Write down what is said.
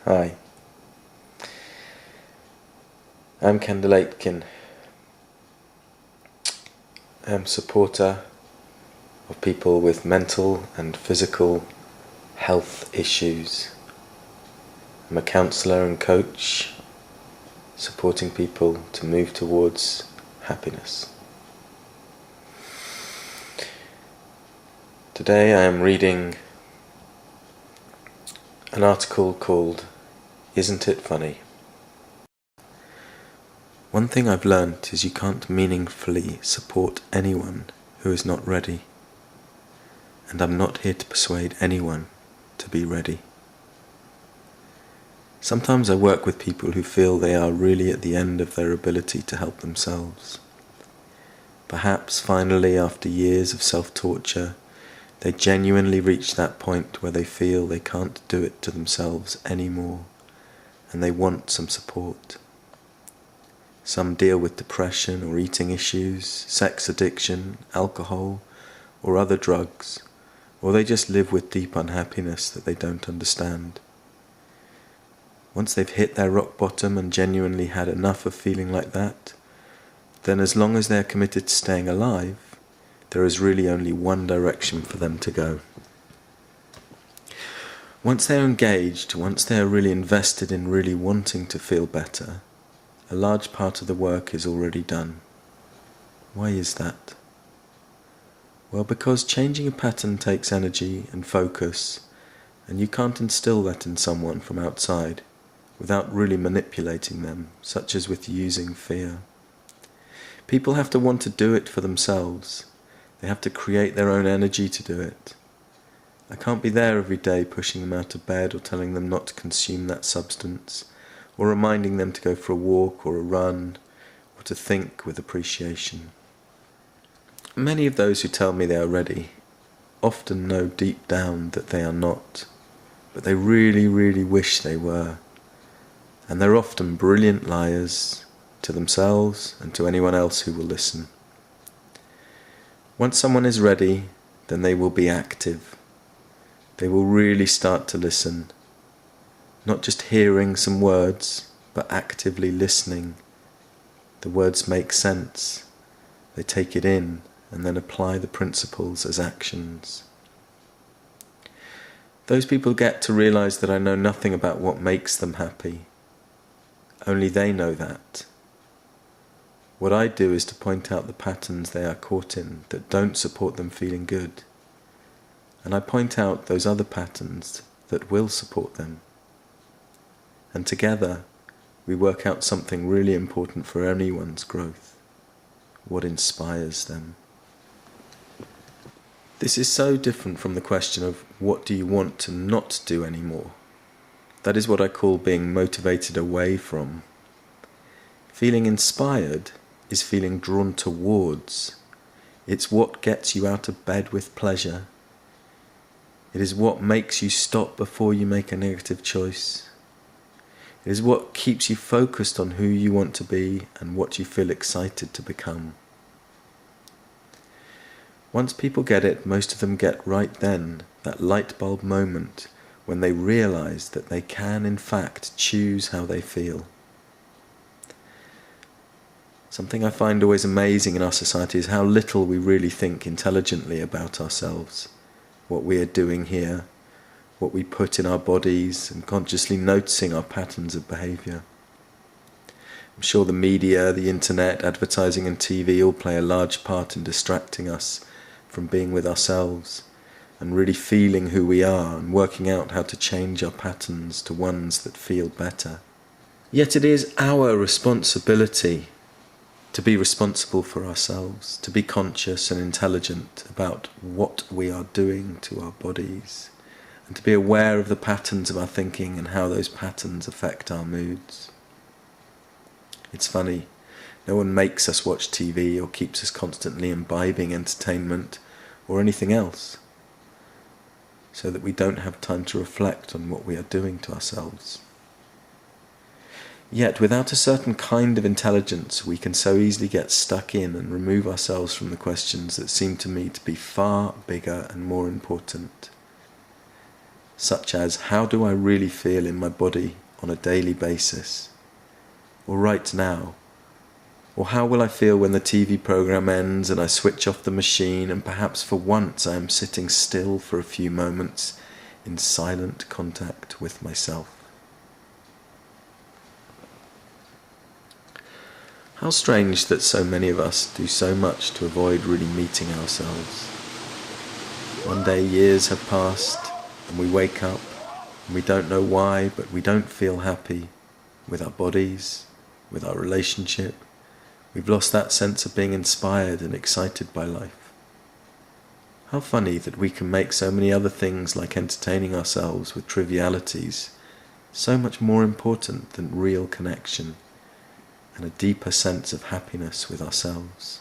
Hi, I'm Kendall Aitken. I'm a supporter of people with mental and physical health issues. I'm a counsellor and coach, supporting people to move towards happiness. Today I am reading an article called "Isn't It Funny?" One thing I've learnt is you can't meaningfully support anyone who is not ready, and I'm not here to persuade anyone to be ready. Sometimes I work with people who feel they are really at the end of their ability to help themselves. Perhaps finally, after years of self-torture, they genuinely reach that point where they feel they can't do it to themselves anymore, and they want some support. Some deal with depression or eating issues, sex addiction, alcohol, or other drugs, or they just live with deep unhappiness that they don't understand. Once they've hit their rock bottom and genuinely had enough of feeling like that, then as long as they're committed to staying alive, there is really only one direction for them to go. Once they're engaged, once they're really invested in really wanting to feel better, a large part of the work is already done. Why is that? Well, because changing a pattern takes energy and focus, and you can't instill that in someone from outside without really manipulating them, such as with using fear. People have to want to do it for themselves. They have to create their own energy to do it. I can't be there every day pushing them out of bed or telling them not to consume that substance, or reminding them to go for a walk or a run, or to think with appreciation. Many of those who tell me they are ready often know deep down that they are not, but they really, really wish they were. And they're often brilliant liars to themselves and to anyone else who will listen. Once someone is ready, then they will be active. They will really start to listen. Not just hearing some words, but actively listening. The words make sense. They take it in and then apply the principles as actions. Those people get to realize that I know nothing about what makes them happy. Only they know that. What I do is to point out the patterns they are caught in that don't support them feeling good. And I point out those other patterns that will support them. And together, we work out something really important for anyone's growth. What inspires them? This is so different from the question of what do you want to not do anymore? That is what I call being motivated away from. Feeling inspired is feeling drawn towards. It's what gets you out of bed with pleasure. It is what makes you stop before you make a negative choice. It is what keeps you focused on who you want to be and what you feel excited to become. Once people get it, most of them get right then, that light bulb moment when they realize that they can in fact choose how they feel. Something I find always amazing in our society is how little we really think intelligently about ourselves, what we are doing here, what we put in our bodies, and consciously noticing our patterns of behaviour. I'm sure the media, the internet, advertising and TV all play a large part in distracting us from being with ourselves and really feeling who we are and working out how to change our patterns to ones that feel better. Yet it is our responsibility to be responsible for ourselves, to be conscious and intelligent about what we are doing to our bodies, and to be aware of the patterns of our thinking and how those patterns affect our moods. It's funny, no one makes us watch TV or keeps us constantly imbibing entertainment or anything else, so that we don't have time to reflect on what we are doing to ourselves. Yet without a certain kind of intelligence, we can so easily get stuck in and remove ourselves from the questions that seem to me to be far bigger and more important. such as how do I really feel in my body on a daily basis, or right now, or how will I feel when the TV program ends and I switch off the machine and perhaps for once I am sitting still for a few moments in silent contact with myself. How strange that so many of us do so much to avoid really meeting ourselves. One day years have passed and we wake up and we don't know why, but we don't feel happy with our bodies, with our relationship. We've lost that sense of being inspired and excited by life. How funny that we can make so many other things like entertaining ourselves with trivialities so much more important than real connection and a deeper sense of happiness with ourselves.